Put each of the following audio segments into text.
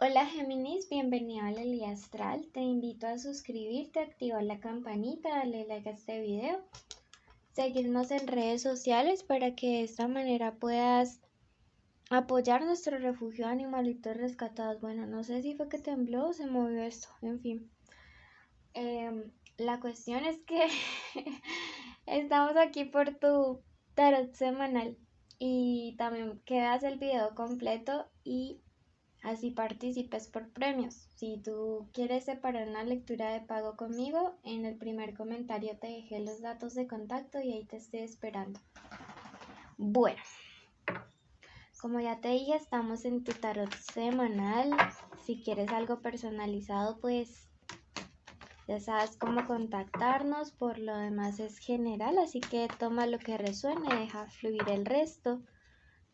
Hola Géminis, bienvenido a la Lía Astral. Te invito a suscribirte, activar la campanita, darle like a este video, seguirnos en redes sociales para que de esta manera puedas apoyar nuestro refugio de animalitos rescatados. Bueno, no sé si fue que tembló o se movió esto, en fin. La cuestión es que estamos aquí por tu tarot semanal y también que veas el video completo y así participes por premios. Si tú quieres separar una lectura de pago conmigo, en el primer comentario te dejé los datos de contacto y ahí te estoy esperando. Bueno, como ya te dije, estamos en tu tarot semanal. Si quieres algo personalizado, pues ya sabes cómo contactarnos. Por lo demás es general, así que toma lo que resuene, deja fluir el resto.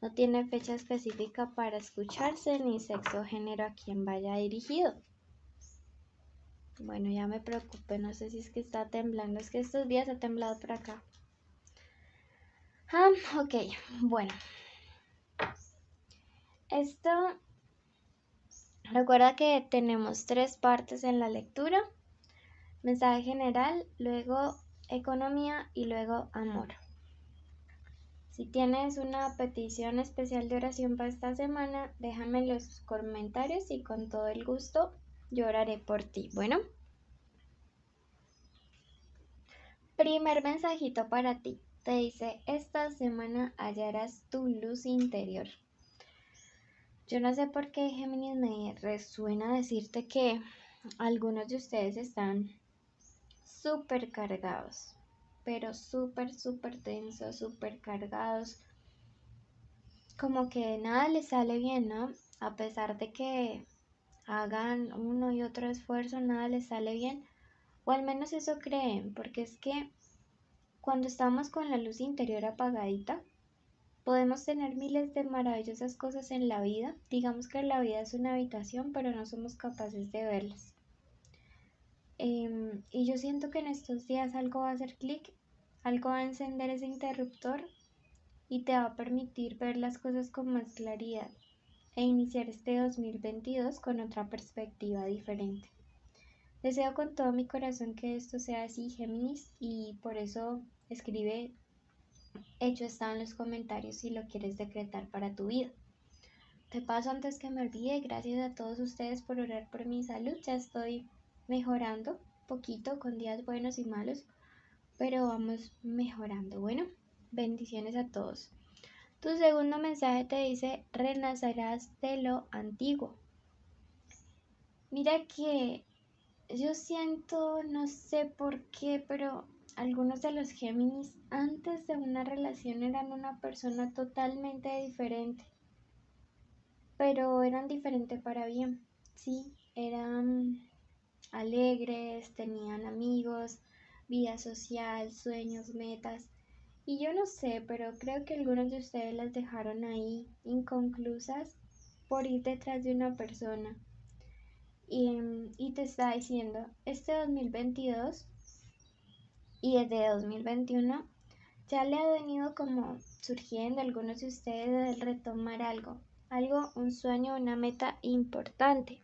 No tiene fecha específica para escucharse ni sexo o género a quien vaya dirigido. Bueno, ya me preocupé, no sé si es que está temblando, es que estos días ha temblado por acá. Ok, bueno. Esto, recuerda que tenemos tres partes en la lectura. Mensaje general, luego economía y luego amor. Si tienes una petición especial de oración para esta semana, déjame en los comentarios y con todo el gusto yo oraré por ti. Bueno. Primer mensajito para ti. Te dice, esta semana hallarás tu luz interior. Yo no sé por qué, Géminis, me resuena decirte que algunos de ustedes están súper cargados, pero súper tensos, súper cargados. Como que nada les sale bien, ¿no? A pesar de que hagan uno y otro esfuerzo, nada les sale bien. O al menos eso creen, porque es que cuando estamos con la luz interior apagadita, podemos tener miles de maravillosas cosas en la vida. Digamos que la vida es una habitación, pero no somos capaces de verlas. Y yo siento que en estos días algo va a hacer clic, algo va a encender ese interruptor y te va a permitir ver las cosas con más claridad e iniciar este 2022 con otra perspectiva diferente. Deseo con todo mi corazón que esto sea así, Géminis, y por eso escribe hecho está en los comentarios si lo quieres decretar para tu vida. Te paso antes que me olvide, gracias a todos ustedes por orar por mi salud. Ya estoy mejorando poquito con días buenos y malos, pero vamos mejorando. Bueno, bendiciones a todos. Tu segundo mensaje te dice, renacerás de lo antiguo. Mira que yo siento, no sé por qué, pero algunos de los Géminis antes de una relación eran una persona totalmente diferente, pero eran diferentes para bien, sí, eran alegres, tenían amigos, vida social, sueños, metas, y yo no sé, pero creo que algunos de ustedes las dejaron ahí inconclusas por ir detrás de una persona. Y te está diciendo, este 2022 y desde 2021 ya le ha venido como surgiendo a algunos de ustedes el retomar algo, un sueño, una meta importante.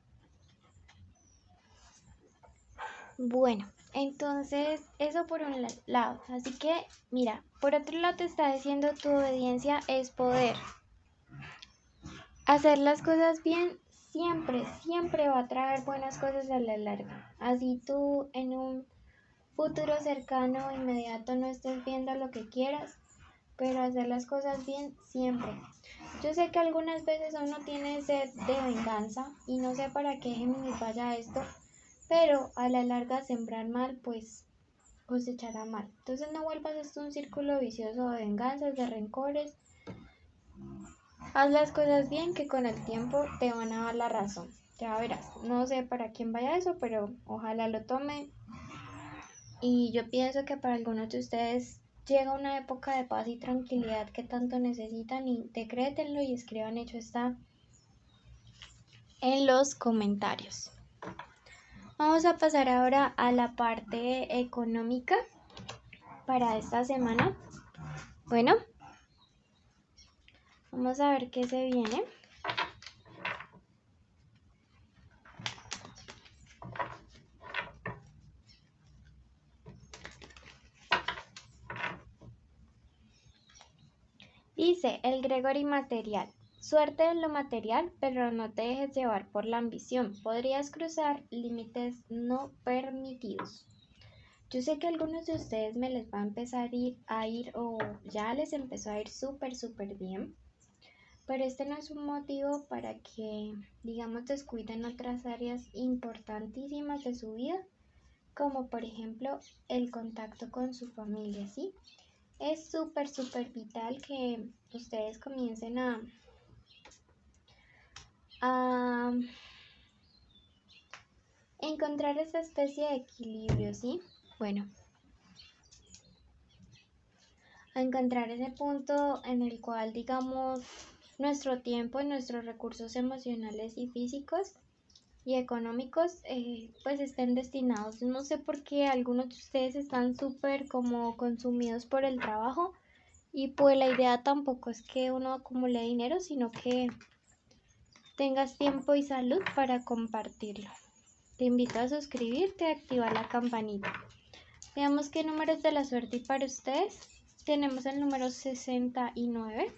Bueno, entonces eso por un lado. Así que, mira, por otro lado te está diciendo tu obediencia es poder. Hacer las cosas bien siempre va a traer buenas cosas a la larga. Así tú en un futuro cercano o inmediato no estés viendo lo que quieras, pero hacer las cosas bien siempre. Yo sé que algunas veces uno tiene sed de venganza y no sé para qué Géminis vaya esto, pero a la larga sembrar mal pues cosechará mal. Entonces no vuelvas esto un círculo vicioso de venganzas, de rencores. Haz las cosas bien que con el tiempo te van a dar la razón. Ya verás, no sé para quién vaya eso, pero ojalá lo tome. Y yo pienso que para algunos de ustedes llega una época de paz y tranquilidad que tanto necesitan y decrétenlo y escriban hecho está en los comentarios. Vamos a pasar ahora a la parte económica para esta semana. Bueno, vamos a ver qué se viene. dice el Gregory material. Suerte en lo material, pero no te dejes llevar por la ambición. Podrías cruzar límites no permitidos. Yo sé que a algunos de ustedes me les va a empezar a ir o ya les empezó a ir súper bien. Pero este no es un motivo para que, digamos, descuiden otras áreas importantísimas de su vida, como por ejemplo el contacto con su familia, ¿sí? Es súper vital que ustedes comiencen a encontrar esa especie de equilibrio, ¿sí? Bueno, a encontrar ese punto en el cual, digamos, nuestro tiempo y nuestros recursos emocionales y físicos y económicos pues estén destinados. No sé por qué algunos de ustedes están súper como consumidos por el trabajo y pues la idea tampoco es que uno acumule dinero, sino que tengas tiempo y salud para compartirlo. Te invito a suscribirte y activar la campanita. Veamos qué números de la suerte y para ustedes. Tenemos el número 69,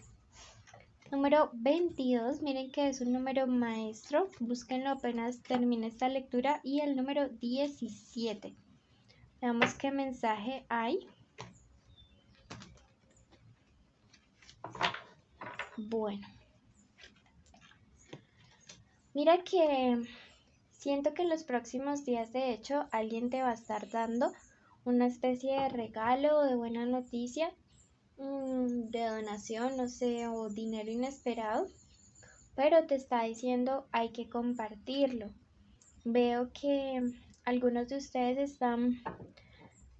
número 22, miren que es un número maestro, búsquenlo apenas termine esta lectura, y el número 17. Veamos qué mensaje hay. Bueno, mira que siento que en los próximos días, de hecho, alguien te va a estar dando una especie de regalo o de buena noticia, de donación, no sé, o dinero inesperado, pero te está diciendo hay que compartirlo. Veo que algunos de ustedes están,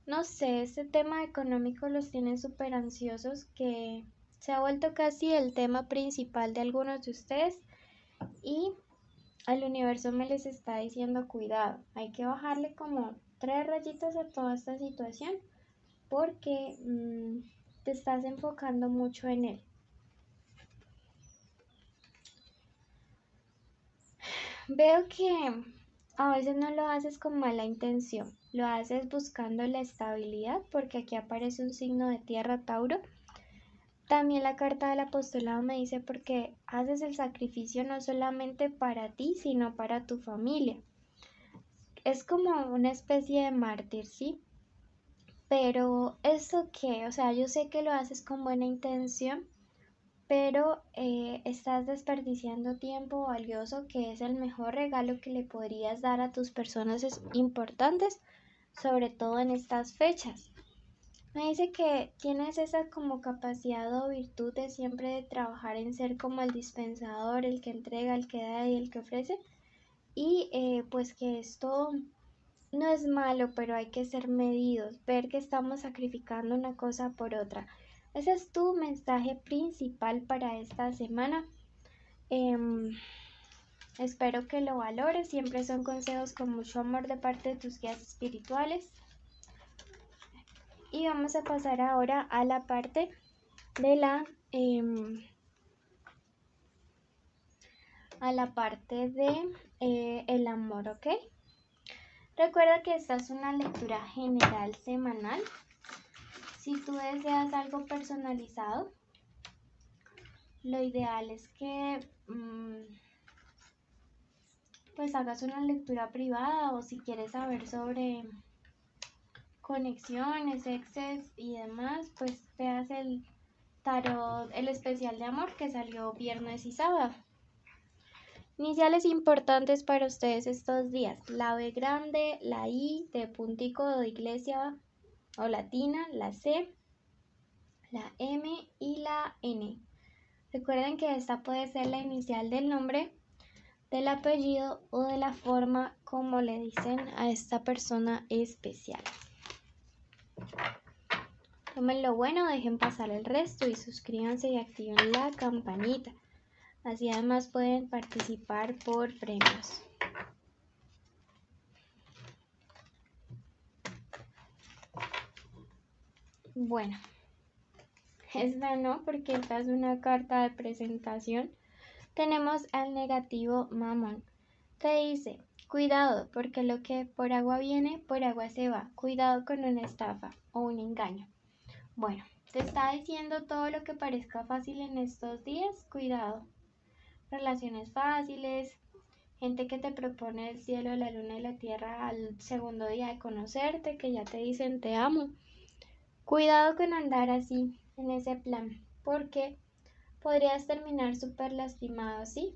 no sé, este tema económico los tiene súper ansiosos, que se ha vuelto casi el tema principal de algunos de ustedes, y al universo me les está diciendo cuidado, hay que bajarle como 3 rayitas a toda esta situación porque te estás enfocando mucho en él. Veo que a veces no lo haces con mala intención, lo haces buscando la estabilidad, porque aquí aparece un signo de tierra, Tauro. También la carta del apostolado me dice porque haces el sacrificio no solamente para ti, sino para tu familia. Es como una especie de mártir, ¿sí? Pero ¿esto qué? O sea, yo sé que lo haces con buena intención, pero estás desperdiciando tiempo valioso, que es el mejor regalo que le podrías dar a tus personas importantes, sobre todo en estas fechas. Me dice que tienes esa como capacidad o virtud de siempre trabajar en ser como el dispensador, el que entrega, el que da y el que ofrece, y pues que esto no es malo, pero hay que ser medidos, ver que estamos sacrificando una cosa por otra. Ese es tu mensaje principal para esta semana. Espero que lo valores. Siempre son consejos con mucho amor de parte de tus guías espirituales. Y vamos a pasar ahora a la parte de el amor, ¿ok? Recuerda que esta es una lectura general semanal. Si tú deseas algo personalizado, lo ideal es que pues hagas una lectura privada, o si quieres saber sobre conexiones, exes y demás, pues veas el tarot, el especial de amor que salió viernes y sábado. Iniciales importantes para ustedes estos días: la B grande, la I de puntico de iglesia o latina, la C, la M y la N. Recuerden que esta puede ser la inicial del nombre, del apellido o de la forma como le dicen a esta persona especial. Tomen lo bueno, dejen pasar el resto y suscríbanse y activen la campanita. Así además pueden participar por premios. Bueno, esta no, porque esta es una carta de presentación. Tenemos al negativo Mamón. Te dice, cuidado, porque lo que por agua viene, por agua se va. Cuidado con una estafa o un engaño. Bueno, te está diciendo todo lo que parezca fácil en estos días, cuidado. Relaciones fáciles, gente que te propone el cielo, la luna y la tierra al segundo día de conocerte, que ya te dicen te amo. Cuidado con andar así, en ese plan, porque podrías terminar súper lastimado, ¿sí?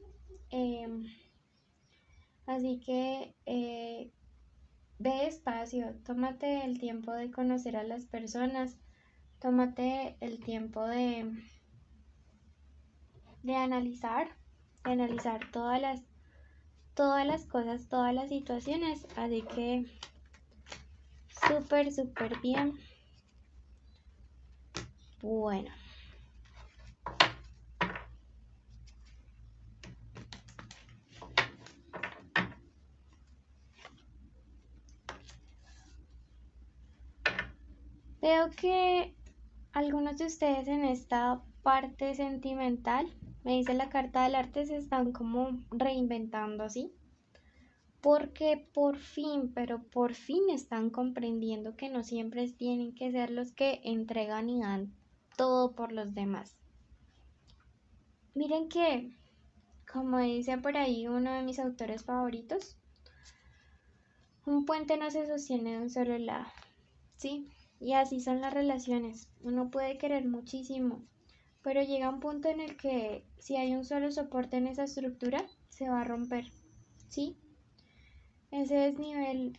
Así que ve despacio, tómate el tiempo de conocer a las personas, tómate el tiempo de analizar todas las cosas, todas las situaciones. Así que súper bien. Bueno. Veo que algunos de ustedes en esta parte sentimental, me dice la carta del arte, se están como reinventando, ¿sí? Porque por fin, pero por fin están comprendiendo que no siempre tienen que ser los que entregan y dan todo por los demás. Miren que, como dice por ahí uno de mis autores favoritos, un puente no se sostiene de un solo lado, ¿sí? Y así son las relaciones. Uno puede querer muchísimo, pero llega un punto en el que si hay un solo soporte en esa estructura, se va a romper, ¿sí? Ese desnivel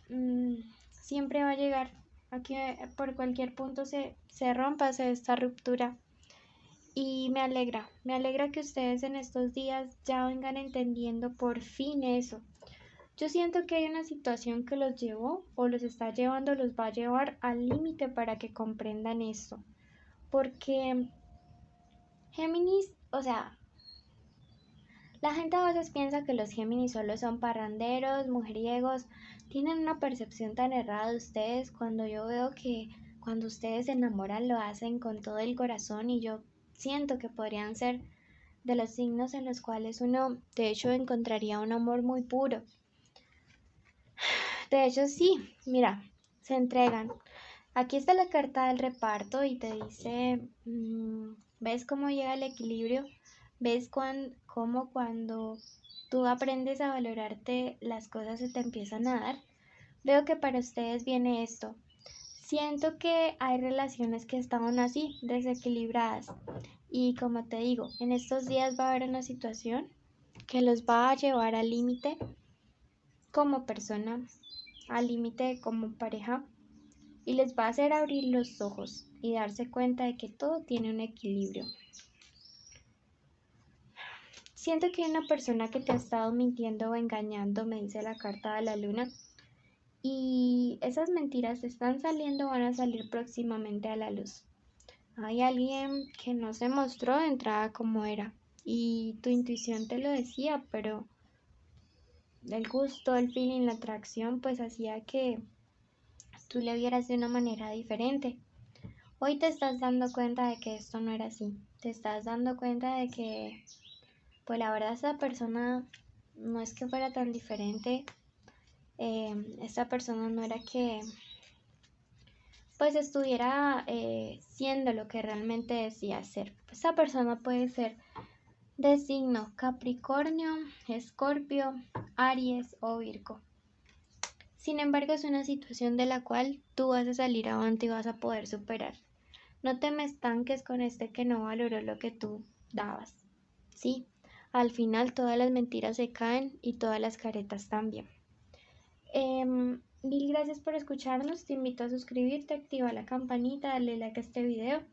siempre va a llegar a que por cualquier punto se rompa esta ruptura. Y me alegra que ustedes en estos días ya vengan entendiendo por fin eso. Yo siento que hay una situación que los llevó o los está llevando, los va a llevar al límite para que comprendan esto. Porque Géminis, o sea, la gente a veces piensa que los Géminis solo son parranderos, mujeriegos, tienen una percepción tan errada de ustedes cuando yo veo que cuando ustedes se enamoran lo hacen con todo el corazón y yo siento que podrían ser de los signos en los cuales uno de hecho encontraría un amor muy puro. De hecho sí, mira, se entregan. Aquí está la carta del reparto y te dice, ¿ves cómo llega el equilibrio? ¿Ves cómo cuando tú aprendes a valorarte las cosas se te empiezan a dar? Veo que para ustedes viene esto. Siento que hay relaciones que estaban así, desequilibradas. Y como te digo, en estos días va a haber una situación que los va a llevar al límite como persona, al límite como pareja, y les va a hacer abrir los ojos y darse cuenta de que todo tiene un equilibrio. Siento que hay una persona que te ha estado mintiendo o engañando, me dice la carta de la luna, y esas mentiras están saliendo, van a salir próximamente a la luz. Hay alguien que no se mostró de entrada como era y tu intuición te lo decía, pero el gusto, el feeling, la atracción pues hacía que tú le vieras de una manera diferente. Hoy te estás dando cuenta de que esto no era así. Te estás dando cuenta de que, pues la verdad, esta persona no es que fuera tan diferente. Esta persona no era que, pues, estuviera siendo lo que realmente decía ser. Esta persona puede ser de signo Capricornio, Escorpio, Aries o Virgo. Sin embargo, es una situación de la cual tú vas a salir avante y vas a poder superar. No te me estanques con este que no valoró lo que tú dabas. Sí, al final todas las mentiras se caen y todas las caretas también. Mil gracias por escucharnos. Te invito a suscribirte, activa la campanita, darle like a este video,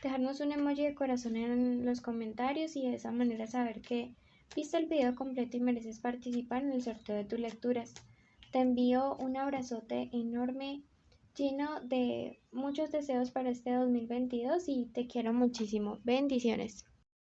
dejarnos un emoji de corazón en los comentarios y de esa manera saber que viste el video completo y mereces participar en el sorteo de tus lecturas. Te envío un abrazote enorme, lleno de muchos deseos para este 2022 y te quiero muchísimo. Bendiciones.